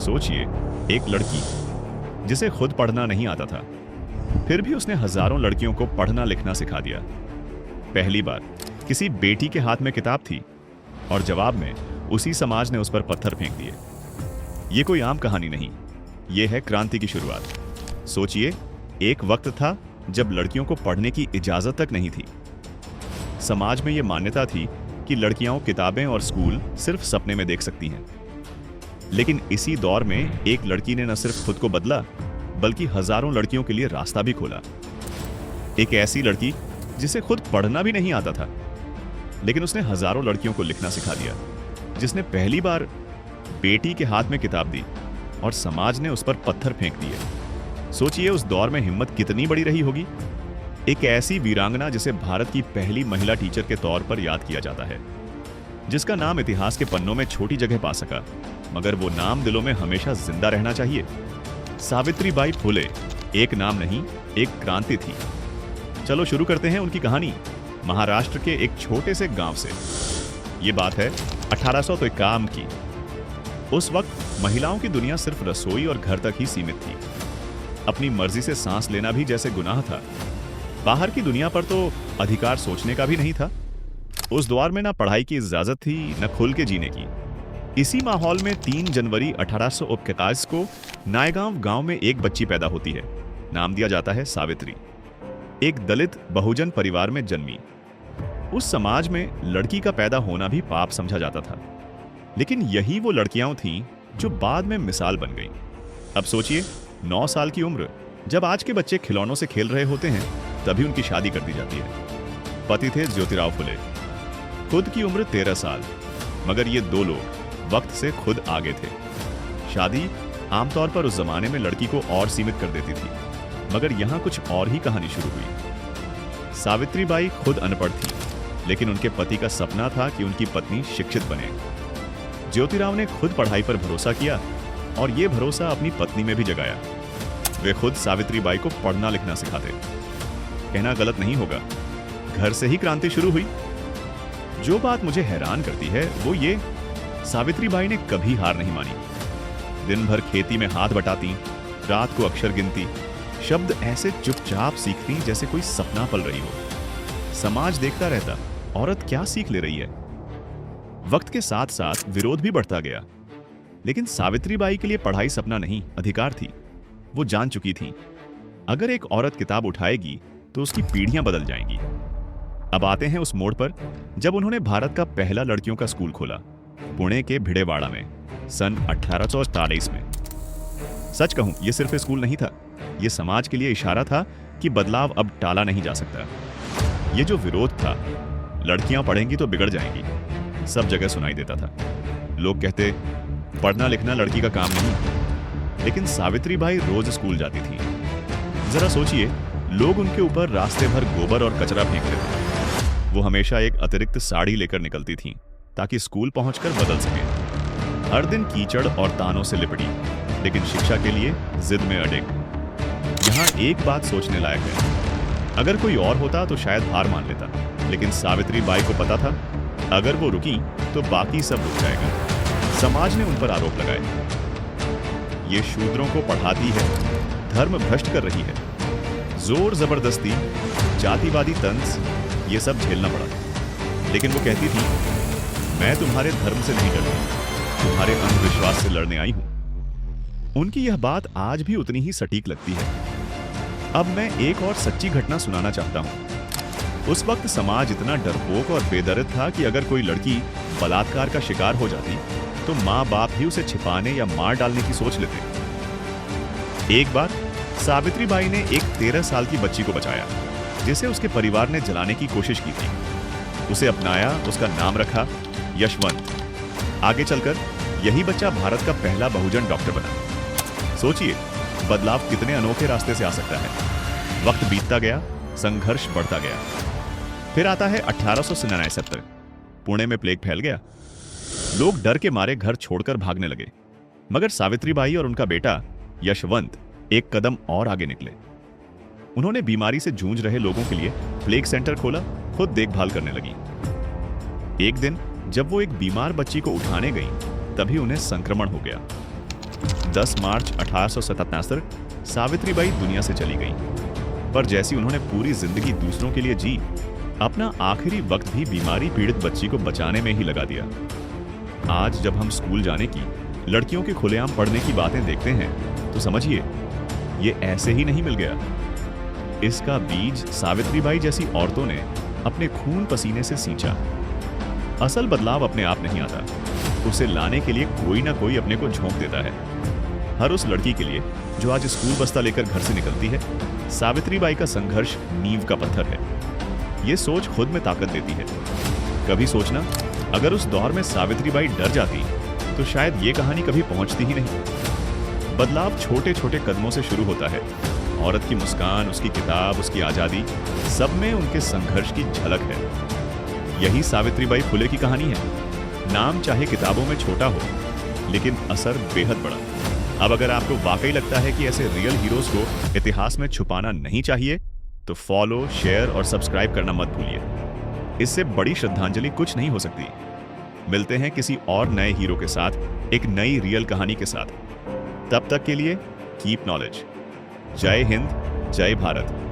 सोचिए, एक लड़की जिसे खुद पढ़ना नहीं आता था, फिर भी उसने हजारों लड़कियों को पढ़ना लिखना सिखा दिया। पहली बार किसी बेटी के हाथ में किताब थी और जवाब में उसी समाज ने उस पर पत्थर फेंक दिए। ये कोई आम कहानी नहीं, ये है क्रांति की शुरुआत। सोचिए, एक वक्त था जब लड़कियों को पढ़ने की इजाजत तक नहीं थी। समाज में यह मान्यता थी कि लड़कियां किताबें और स्कूल सिर्फ सपने में देख सकती हैं। लेकिन इसी दौर में एक लड़की ने न सिर्फ खुद को बदला, बल्कि हजारों लड़कियों के लिए रास्ता भी खोला। एक ऐसी लड़की जिसे खुद पढ़ना भी नहीं आता था, लेकिन उसने हजारों लड़कियों को लिखना सिखा दिया। जिसने पहली बार बेटी के हाथ में किताब दी और समाज ने उस पर पत्थर फेंक दिए। सोचिए, उस दौर में हिम्मत कितनी बड़ी रही होगी। एक ऐसी वीरांगना जिसे भारत की पहली महिला टीचर के तौर पर याद किया जाता है, जिसका नाम इतिहास के पन्नों में छोटी जगह पा सका, मगर वो नाम दिलों में हमेशा जिंदा रहना चाहिए। सावित्रीबाई फुले एक नाम नहीं, एक क्रांति थी। चलो शुरू करते हैं उनकी कहानी, महाराष्ट्र के एक छोटे से गांव से। ये बात है 1851 की। उस वक्त महिलाओं की दुनिया सिर्फ रसोई और घर तक ही सीमित थी। अपनी मर्जी से सांस लेना भी जैसे गुनाह था। बाहर की दुनिया पर तो अधिकार सोचने का भी नहीं था। उस दौर में ना पढ़ाई की इजाजत थी, न खुल के जीने की। इसी माहौल में 3 जनवरी 1851 को नायगांव गांव में एक बच्ची पैदा होती है। नाम दिया जाता है सावित्री। एक दलित बहुजन परिवार में जन्मी। उस समाज में लड़की का पैदा होना भी पाप समझा जाता था, लेकिन यही वो लड़कियां थीं जो बाद में मिसाल बन गईं। अब सोचिए, 9 साल की उम्र, जब आज के बच्चे खिलौनों से खेल रहे होते हैं, तभी उनकी शादी कर दी जाती है। पति थे ज्योतिराव फुले। खुद की उम्र 13 साल, मगर ये 2 लोग वक्त से खुद आगे थे। शादी आमतौर पर उस जमाने में लड़की को और सीमित कर देती थी, मगर यहां कुछ और ही कहानी शुरू हुई। सावित्रीबाई खुद अनपढ़ थी, लेकिन उनके पति का सपना था कि उनकी पत्नी शिक्षित बने। ज्योतिराव ने खुद पढ़ाई पर भरोसा किया और यह भरोसा अपनी पत्नी में भी जगाया। वे खुद सावित्रीबाई को पढ़ना लिखना सिखाते। कहना गलत नहीं होगा, घर से ही क्रांति शुरू हुई। जो बात मुझे हैरान करती है वो ये, सावित्रीबाई ने कभी हार नहीं मानी। दिन भर खेती में हाथ बटाती, रात को अक्षर गिनती, शब्द ऐसे चुपचाप सीखती जैसे कोई सपना पल रही हो। समाज देखता रहता, औरत क्या सीख ले रही है। वक्त के साथ साथ विरोध भी बढ़ता गया, लेकिन सावित्रीबाई के लिए पढ़ाई सपना नहीं, अधिकार थी। वो जान चुकी थी, अगर एक औरत किताब उठाएगी तो उसकी पीढ़ियां बदल जाएंगी। अब आते हैं उस मोड़ पर जब उन्होंने भारत का पहला लड़कियों का स्कूल खोला, पुणे के भिडेवाड़ा में, सन 1844 में। सच कहूं, यह सिर्फ स्कूल नहीं था, यह समाज के लिए इशारा था कि बदलाव अब टाला नहीं जा सकता। यह जो विरोध था, लड़कियां पढ़ेंगी तो बिगड़ जाएंगी, सब जगह सुनाई देता था। लोग कहते, पढ़ना लिखना लड़की का काम नहीं। लेकिन सावित्रीबाई रोज स्कूल जाती थी। जरा सोचिए, लोग उनके ऊपर रास्ते भर गोबर और कचरा फेंकते थे। वो हमेशा एक अतिरिक्त साड़ी लेकर निकलती थीं, ताकि स्कूल पहुंचकर बदल सके। हर दिन कीचड़ और तानों से लिपटी, लेकिन शिक्षा के लिए जिद में अड़िग। यहां एक बात सोचने लायक है, अगर कोई और होता तो शायद हार मान लेता, लेकिन सावित्रीबाई को पता था, अगर वो रुकी तो बाकी सब रुक जाएगा। समाज ने उन पर आरोप लगाए, ये शूद्रों को पढ़ाती है, धर्म भ्रष्ट कर रही है। जोर जबरदस्ती, जातिवादी तंज, ये सब झेलना पड़ा। लेकिन वो कहती थी, मैं तुम्हारे धर्म से नहीं डरती, तुम्हारे अंधविश्वास से लड़ने आई हूं। उनकी यह बात आज भी उतनी ही सटीक लगती है। अब मैं एक और सच्ची घटना सुनाना चाहता हूं। उस वक्त समाज इतना डरपोक और बेदर्द था कि अगर कोई लड़की बलात्कार का शिकार हो जाती तो माँ बाप ही उसे छिपाने या मार डालने की सोच लेते। एक बार सावित्रीबाई ने एक 13 साल की बच्ची को बचाया, जिसे उसके परिवार ने जलाने की कोशिश की थी। उसे अपनाया, उसका नाम रखा यशवंत। आगे चलकर यही बच्चा भारत का पहला बहुजन डॉक्टर बना। सोचिए, बदलाव कितने अनोखे रास्ते से आ सकता है। वक्त बीतता गया, संघर्ष बढ़ता गया। फिर आता है 1869। पुणे में प्लेग फैल गया। लोग डर के मारे घर छोड़कर भागने लगे, मगर सावित्रीबाई और उनका बेटा यशवंत एक कदम और आगे निकले। उन्होंने बीमारी से जूझ रहे लोगों के लिए प्लेग सेंटर खोला, खुद देखभाल करने लगी। एक दिन जब वो एक बीमार बच्ची को उठाने गई, तभी उन्हें संक्रमण हो गया। 10 मार्च 1877 सावित्रीबाई दुनिया से चली गई। पर जैसी उन्होंने पूरी जिंदगी दूसरों के लिए जी, अपना आखिरी वक्त भी बीमारी पीड़ित बच्ची को बचाने में ही लगा दिया। आज जब हम स्कूल जाने की, लड़कियों के खुलेआम पढ़ने की बातें देखते हैं, तो समझिए ये ऐसे ही नहीं मिल गया। इसका बीज सावित्रीबाई जैसी औरतों ने अपने खून पसीने से सींचा। असल बदलाव अपने आप नहीं आता, उसे लाने के लिए कोई ना कोई अपने को झोंक देता है। हर उस लड़की के लिए जो आज स्कूल बस्ता लेकर घर से निकलती है, सावित्रीबाई का संघर्ष नींव का पत्थर है। ये सोच खुद में ताकत देती है। कभी सोचना, अगर उस दौर में सावित्रीबाई डर जाती तो शायद ये कहानी कभी पहुंचती ही नहीं। बदलाव छोटे छोटे कदमों से शुरू होता है। औरत की मुस्कान, उसकी किताब, उसकी आजादी, सब में उनके संघर्ष की झलक है। यही सावित्रीबाई फुले की कहानी है। नाम चाहे किताबों में छोटा हो, लेकिन असर बेहद बड़ा। अब अगर आपको वाकई लगता है कि ऐसे रियल हीरोज को इतिहास में छुपाना नहीं चाहिए, तो फॉलो, शेयर और सब्सक्राइब करना मत भूलिए। इससे बड़ी श्रद्धांजलि कुछ नहीं हो सकती। मिलते हैं किसी और नए हीरो के साथ, एक नई रियल कहानी के साथ। तब तक के लिए कीप नॉलेज। जय हिंद, जय भारत।